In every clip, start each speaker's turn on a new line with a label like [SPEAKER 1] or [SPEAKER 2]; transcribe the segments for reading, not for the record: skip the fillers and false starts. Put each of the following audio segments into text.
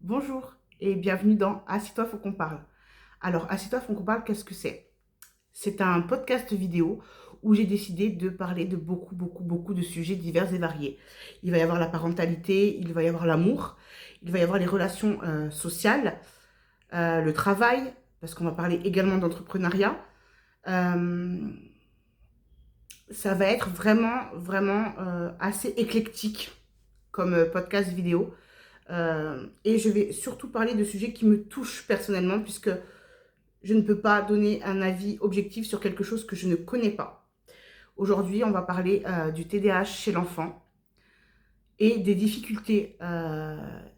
[SPEAKER 1] Bonjour et bienvenue dans Assieds-toi, faut qu'on parle. Alors, Assieds-toi, faut qu'on parle, qu'est-ce que c'est? C'est un podcast vidéo où j'ai décidé de parler de beaucoup de sujets divers et variés. Il va y avoir la parentalité, il va y avoir l'amour, il va y avoir les relations sociales, le travail, parce qu'on va parler également d'entrepreneuriat. Euh, Ça va être vraiment assez éclectique comme podcast vidéo. Et je vais surtout parler de sujets qui me touchent personnellement, puisque je ne peux pas donner un avis objectif sur quelque chose que je ne connais pas. Aujourd'hui, on va parler du TDAH chez l'enfant et des difficultés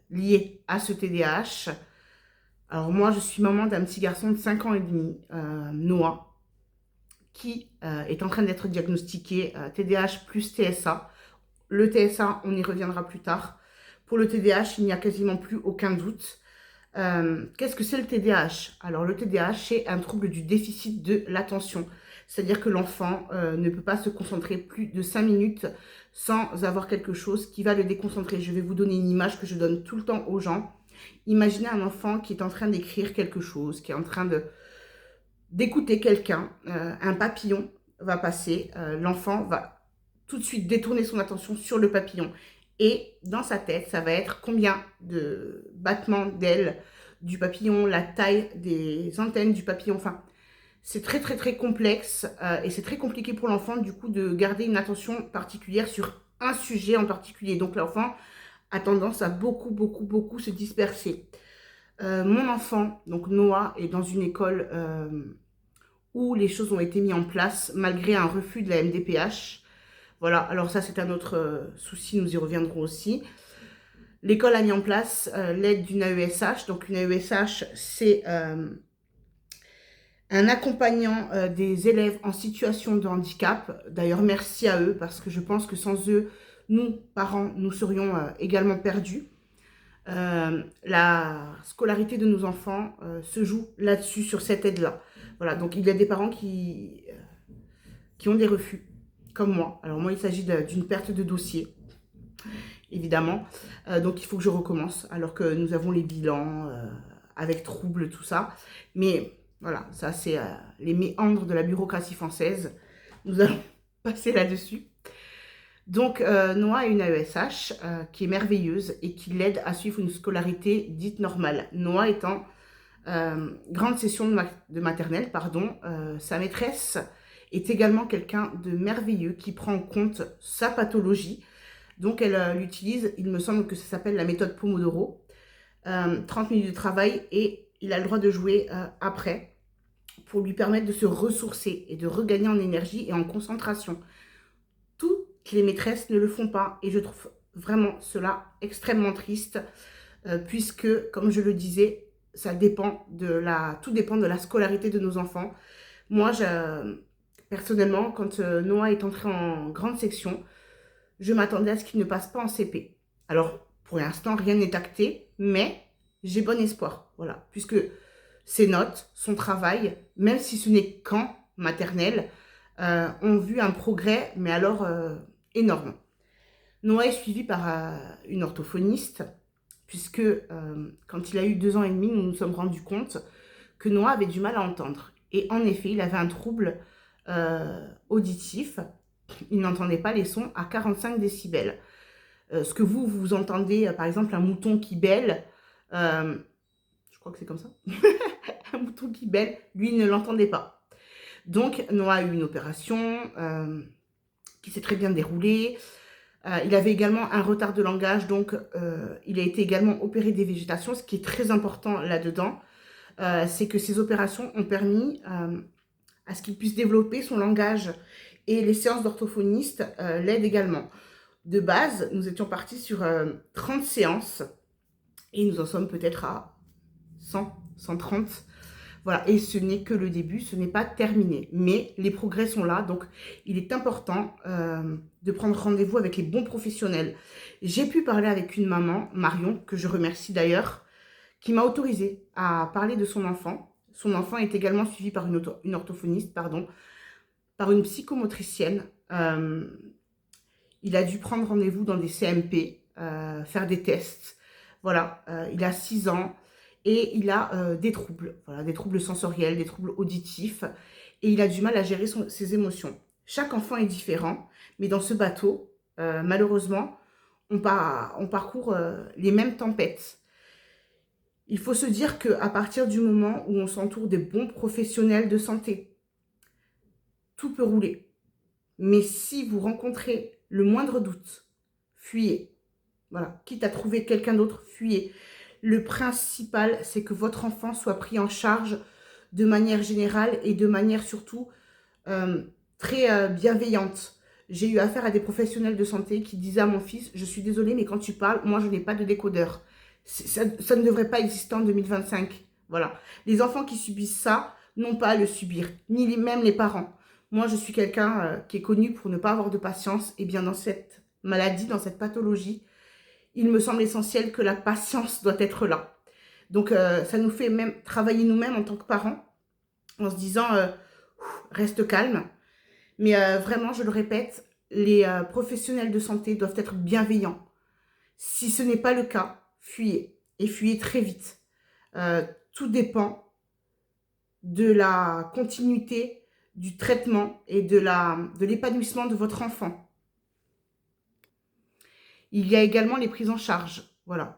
[SPEAKER 1] liées à ce TDAH. Alors moi, je suis maman d'un petit garçon de 5 ans et demi, Noah, qui est en train d'être diagnostiqué TDAH plus TSA. Le TSA, on y reviendra plus tard. Pour le TDAH, il n'y a quasiment plus aucun doute. Qu'est-ce que c'est le TDAH? Alors le TDAH, c'est un trouble du déficit de l'attention. C'est-à-dire que l'enfant ne peut pas se concentrer plus de 5 minutes sans avoir quelque chose qui va le déconcentrer. Je vais vous donner une image que je donne tout le temps aux gens. Imaginez un enfant qui est en train d'écrire quelque chose, qui est en train d'écouter quelqu'un. Un papillon va passer, l'enfant va tout de suite détourner son attention sur le papillon. Et dans sa tête, ça va être combien de battements d'ailes du papillon, la taille des antennes du papillon. Enfin, c'est très complexe et c'est très compliqué pour l'enfant du coup de garder une attention particulière sur un sujet en particulier. Donc l'enfant a tendance à beaucoup se disperser. Mon enfant, donc Noah, est dans une école où les choses ont été mises en place malgré un refus de la MDPH. Voilà, alors ça c'est un autre souci, nous y reviendrons aussi. L'école a mis en place l'aide d'une AESH. Donc une AESH, c'est un accompagnant des élèves en situation de handicap. D'ailleurs, merci à eux parce que je pense que sans eux, nous, parents, nous serions également perdus. La scolarité de nos enfants se joue là-dessus, sur cette aide-là. Voilà, donc il y a des parents qui ont des refus, comme moi. Alors moi, il s'agit d'une perte de dossier, évidemment. Donc il faut que je recommence, alors que nous avons les bilans avec trouble, tout ça. Mais voilà, ça c'est les méandres de la bureaucratie française. Nous allons passer là-dessus. Donc Noah a une AESH qui est merveilleuse et qui l'aide à suivre une scolarité dite normale. Noah étant grande session de maternelle, pardon, sa maîtresse est également quelqu'un de merveilleux qui prend en compte sa pathologie. Donc elle l'utilise, il me semble que ça s'appelle la méthode Pomodoro. 30 minutes de travail et il a le droit de jouer après pour lui permettre de se ressourcer et de regagner en énergie et en concentration. Toutes les maîtresses ne le font pas et je trouve vraiment cela extrêmement triste puisque, comme je le disais, tout dépend de la scolarité de nos enfants. Moi, personnellement, quand Noah est entré en grande section, je m'attendais à ce qu'il ne passe pas en CP. Alors, pour l'instant, rien n'est acté, mais j'ai bon espoir, voilà, puisque ses notes, son travail, même si ce n'est qu'en maternelle, ont vu un progrès, mais alors énorme. Noah est suivi par une orthophoniste, puisque quand il a eu 2 ans et demi, nous nous sommes rendus compte que Noah avait du mal à entendre. Et en effet, il avait un trouble auditif. Il n'entendait pas les sons à 45 décibels. Ce que vous entendez, par exemple, un mouton qui bêle, je crois que c'est comme ça, un mouton qui bêle, lui, il ne l'entendait pas. Donc, Noah a eu une opération qui s'est très bien déroulée. Il avait également un retard de langage, donc il a été également opéré des végétations. Ce qui est très important là-dedans, c'est que ces opérations ont permis à ce qu'il puisse développer son langage. Et les séances d'orthophoniste l'aident également. De base, nous étions partis sur 30 séances et nous en sommes peut-être à 100, 130. Voilà, et ce n'est que le début, ce n'est pas terminé. Mais les progrès sont là, donc il est important de prendre rendez-vous avec les bons professionnels. J'ai pu parler avec une maman, Marion, que je remercie d'ailleurs, qui m'a autorisée à parler de son enfant. Son enfant est également suivi par une orthophoniste, pardon, par une psychomotricienne. Il a dû prendre rendez-vous dans des CMP, faire des tests. Voilà, il a 6 ans et il a des troubles. Voilà, des troubles sensoriels, des troubles auditifs. Et il a du mal à gérer ses émotions. Chaque enfant est différent, mais dans ce bateau, malheureusement, on parcourt les mêmes tempêtes. Il faut se dire qu'à partir du moment où on s'entoure des bons professionnels de santé, tout peut rouler. Mais si vous rencontrez le moindre doute, fuyez. Voilà, quitte à trouver quelqu'un d'autre, fuyez. Le principal, c'est que votre enfant soit pris en charge de manière générale et de manière surtout très bienveillante. J'ai eu affaire à des professionnels de santé qui disaient à mon fils, je suis désolée, mais quand tu parles, moi je n'ai pas de décodeur. Ça ne devrait pas exister en 2025. Voilà. Les enfants qui subissent ça n'ont pas à le subir, ni même les parents. Moi, je suis quelqu'un qui est connu pour ne pas avoir de patience. Et bien dans cette maladie, dans cette pathologie, il me semble essentiel que la patience doit être là. Donc, ça nous fait même travailler nous-mêmes en tant que parents, en se disant, reste calme. Mais vraiment, je le répète, les professionnels de santé doivent être bienveillants. Si ce n'est pas le cas, fuyez. Et fuyez très vite. Tout dépend de la continuité du traitement et de l'épanouissement de votre enfant. Il y a également les prises en charge. Voilà.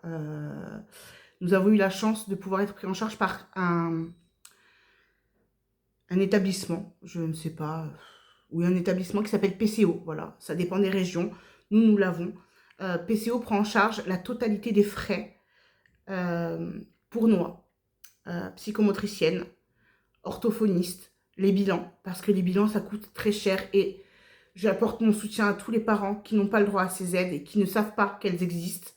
[SPEAKER 1] Nous avons eu la chance de pouvoir être pris en charge par un établissement, je ne sais pas, oui, un établissement qui s'appelle PCO. Voilà, ça dépend des régions. Nous l'avons. PCO prend en charge la totalité des frais pour Noah. Psychomotricienne, orthophoniste, les bilans, parce que les bilans, ça coûte très cher et j'apporte mon soutien à tous les parents qui n'ont pas le droit à ces aides et qui ne savent pas qu'elles existent.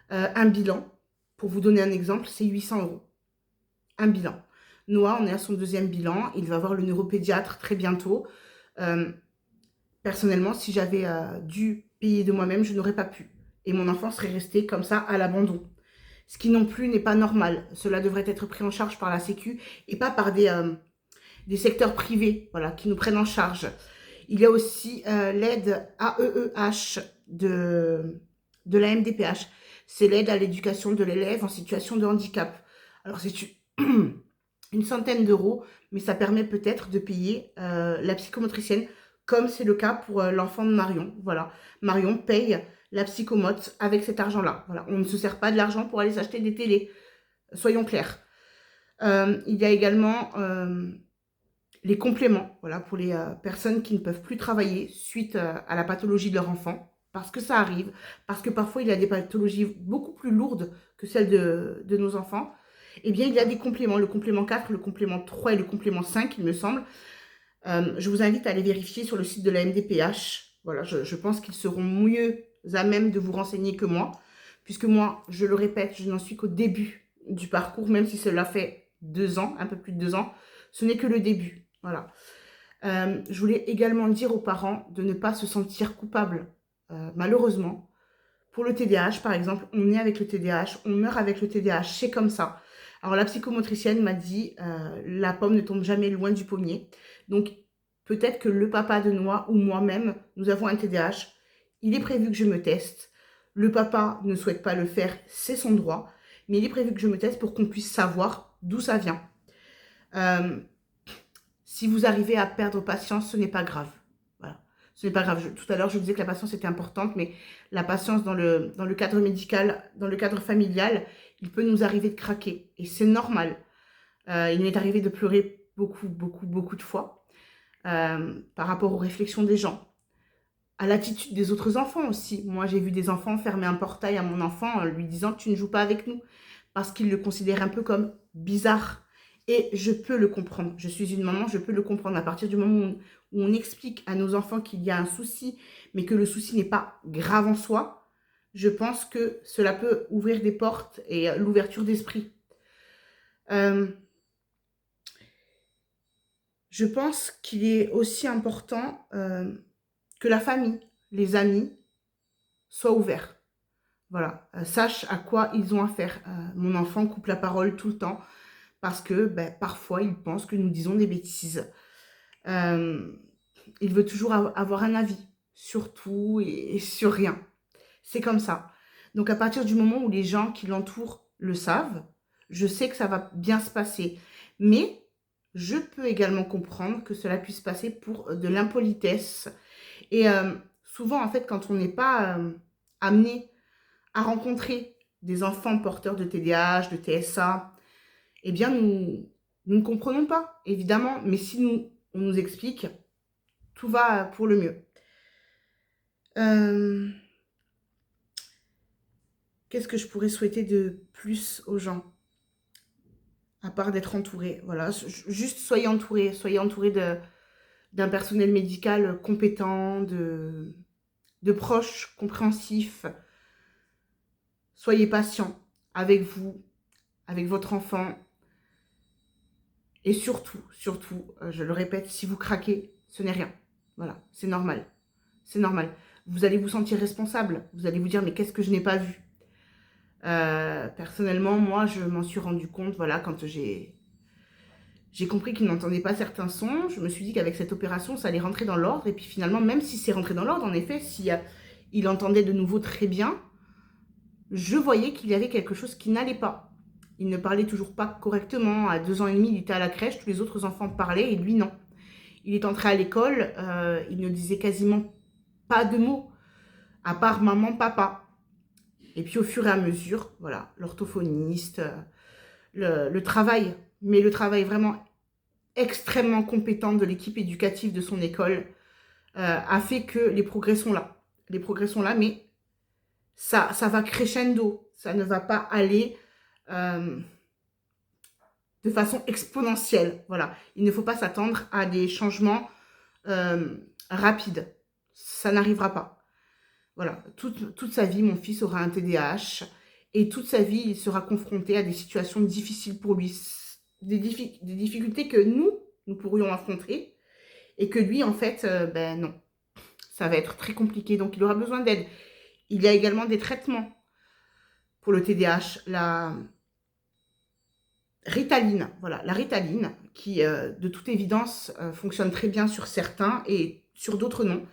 [SPEAKER 1] Un bilan, pour vous donner un exemple, c'est 800 €. Un bilan. Noah, on est à son 2e bilan. Il va voir le neuropédiatre très bientôt. Personnellement, si j'avais dû payer de moi-même, je n'aurais pas pu. Et mon enfant serait resté comme ça à l'abandon. Ce qui non plus n'est pas normal. Cela devrait être pris en charge par la Sécu et pas par des secteurs privés, voilà, qui nous prennent en charge. Il y a aussi l'aide AEEH de la MDPH. C'est l'aide à l'éducation de l'élève en situation de handicap. Alors, c'est une centaine d'euros, mais ça permet peut-être de payer la psychomotricienne, comme c'est le cas pour l'enfant de Marion. Voilà, Marion paye la psychomote avec cet argent-là. Voilà, on ne se sert pas de l'argent pour aller s'acheter des télés, soyons clairs. Il y a également les compléments, voilà, pour les personnes qui ne peuvent plus travailler suite à la pathologie de leur enfant, parce que ça arrive, parce que parfois il y a des pathologies beaucoup plus lourdes que celles de nos enfants. Eh bien, il y a des compléments, le complément 4, le complément 3 et le complément 5, il me semble. Je vous invite à aller vérifier sur le site de la MDPH. Voilà, je pense qu'ils seront mieux à même de vous renseigner que moi, puisque moi, je le répète, je n'en suis qu'au début du parcours, même si cela fait 2 ans, un peu plus de 2 ans, ce n'est que le début. Voilà. Je voulais également dire aux parents de ne pas se sentir coupables. Malheureusement, pour le TDAH, par exemple, on est avec le TDAH, on meurt avec le TDAH, c'est comme ça. Alors, la psychomotricienne m'a dit, la pomme ne tombe jamais loin du pommier. Donc, peut-être que le papa de Noah ou moi-même, nous avons un TDAH. Il est prévu que je me teste. Le papa ne souhaite pas le faire, c'est son droit. Mais il est prévu que je me teste pour qu'on puisse savoir d'où ça vient. Si vous arrivez à perdre patience, ce n'est pas grave. Voilà. Ce n'est pas grave. Tout à l'heure, je disais que la patience était importante, mais la patience dans le cadre médical, dans le cadre familial, il peut nous arriver de craquer. Et c'est normal. Il m'est arrivé de pleurer beaucoup, beaucoup, beaucoup de fois par rapport aux réflexions des gens. À l'attitude des autres enfants aussi. Moi, j'ai vu des enfants fermer un portail à mon enfant en lui disant « tu ne joues pas avec nous » parce qu'ils le considèrent un peu comme bizarre. Et je peux le comprendre. Je suis une maman, je peux le comprendre. À partir du moment où on explique à nos enfants qu'il y a un souci, mais que le souci n'est pas grave en soi, je pense que cela peut ouvrir des portes et l'ouverture d'esprit. Je pense qu'il est aussi important que la famille, les amis, soient ouverts. Voilà, sachent à quoi ils ont affaire. Mon enfant coupe la parole tout le temps parce que parfois il pense que nous disons des bêtises. Il veut toujours avoir un avis sur tout et sur rien. C'est comme ça. Donc, à partir du moment où les gens qui l'entourent le savent, je sais que ça va bien se passer. Mais je peux également comprendre que cela puisse passer pour de l'impolitesse. Et souvent, en fait, quand on n'est pas amené à rencontrer des enfants porteurs de TDAH, de TSA, eh bien, nous ne comprenons pas, évidemment. Mais si on nous explique, tout va pour le mieux. Qu'est-ce que je pourrais souhaiter de plus aux gens? À part d'être entouré. Voilà, juste soyez entouré. Soyez entouré d'un personnel médical compétent, de proches, compréhensifs. Soyez patient avec vous, avec votre enfant. Et surtout, je le répète, si vous craquez, ce n'est rien. Voilà, c'est normal. C'est normal. Vous allez vous sentir responsable. Vous allez vous dire, mais qu'est-ce que je n'ai pas vu? Personnellement, moi, je m'en suis rendu compte, voilà, quand j'ai compris qu'il n'entendait pas certains sons. Je me suis dit qu'avec cette opération, ça allait rentrer dans l'ordre. Et puis finalement, même si c'est rentré dans l'ordre, en effet, si il entendait de nouveau très bien, je voyais qu'il y avait quelque chose qui n'allait pas. Il ne parlait toujours pas correctement. À 2 ans et demi, il était à la crèche, tous les autres enfants parlaient et lui, non. Il est entré à l'école, il ne disait quasiment pas de mots, à part maman, papa. Et puis au fur et à mesure, voilà, l'orthophoniste, le travail, mais le travail vraiment extrêmement compétent de l'équipe éducative de son école a fait que les progrès sont là. Les progrès sont là, mais ça va crescendo. Ça ne va pas aller de façon exponentielle. Voilà. Il ne faut pas s'attendre à des changements rapides. Ça n'arrivera pas. Voilà. Toute sa vie, mon fils aura un TDAH et toute sa vie, il sera confronté à des situations difficiles pour lui. Des difficultés que nous pourrions affronter et que lui, en fait, ben non. Ça va être très compliqué. Donc, il aura besoin d'aide. Il y a également des traitements pour le TDAH. La Ritaline, voilà, la Ritaline, qui, de toute évidence, fonctionne très bien sur certains et sur d'autres non.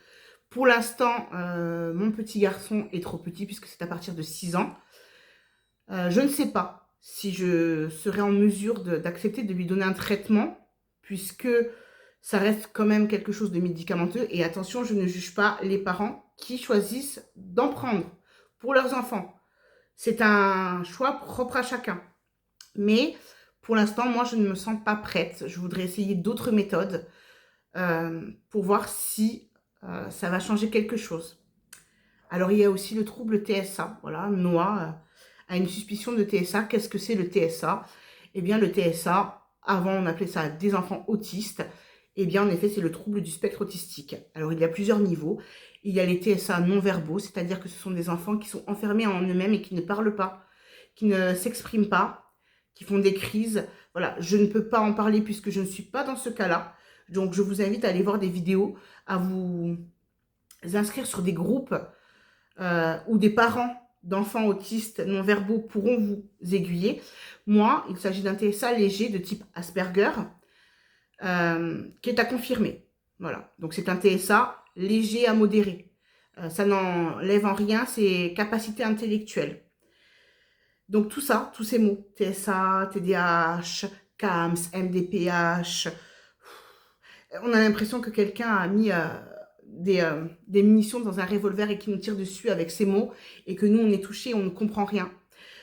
[SPEAKER 1] Pour l'instant, mon petit garçon est trop petit puisque c'est à partir de 6 ans. Je ne sais pas si je serai en mesure d'accepter de lui donner un traitement puisque ça reste quand même quelque chose de médicamenteux. Et attention, je ne juge pas les parents qui choisissent d'en prendre pour leurs enfants. C'est un choix propre à chacun. Mais pour l'instant, moi, je ne me sens pas prête. Je voudrais essayer d'autres méthodes pour voir si ça va changer quelque chose. Alors, il y a aussi le trouble TSA. Voilà, Noah a une suspicion de TSA. Qu'est-ce que c'est le TSA? Eh bien, le TSA, avant, on appelait ça des enfants autistes. Eh bien, en effet, c'est le trouble du spectre autistique. Alors, il y a plusieurs niveaux. Il y a les TSA non-verbaux, c'est-à-dire que ce sont des enfants qui sont enfermés en eux-mêmes et qui ne parlent pas, qui ne s'expriment pas, qui font des crises. Voilà, je ne peux pas en parler puisque je ne suis pas dans ce cas-là. Donc, je vous invite à aller voir des vidéos, à vous inscrire sur des groupes où des parents d'enfants autistes non-verbaux pourront vous aiguiller. Moi, il s'agit d'un TSA léger de type Asperger qui est à confirmer. Voilà, donc c'est un TSA léger à modéré. Ça n'enlève en rien ses capacités intellectuelles. Donc tout ça, tous ces mots, TSA, TDAH, CAMS, MDPH, on a l'impression que quelqu'un a mis des munitions dans un revolver et qui nous tire dessus avec ces mots et que nous, on est touchés, on ne comprend rien.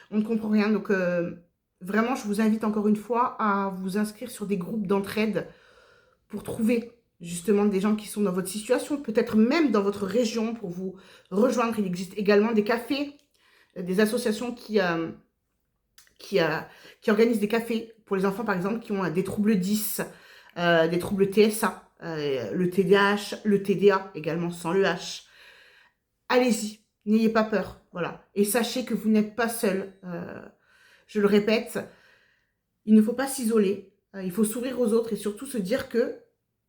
[SPEAKER 1] On ne comprend rien, donc vraiment, je vous invite encore une fois à vous inscrire sur des groupes d'entraide pour trouver justement des gens qui sont dans votre situation, peut-être même dans votre région pour vous rejoindre. Il existe également des cafés, des associations qui organisent des cafés pour les enfants, par exemple, qui ont des troubles 10, des troubles TSA, le TDAH, le TDA également, sans le H. Allez-y, n'ayez pas peur, voilà. Et sachez que vous n'êtes pas seul. Je le répète, il ne faut pas s'isoler, il faut sourire aux autres et surtout se dire que,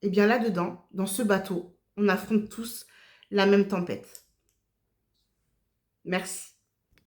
[SPEAKER 1] eh bien là-dedans, dans ce bateau, on affronte tous la même tempête. Merci.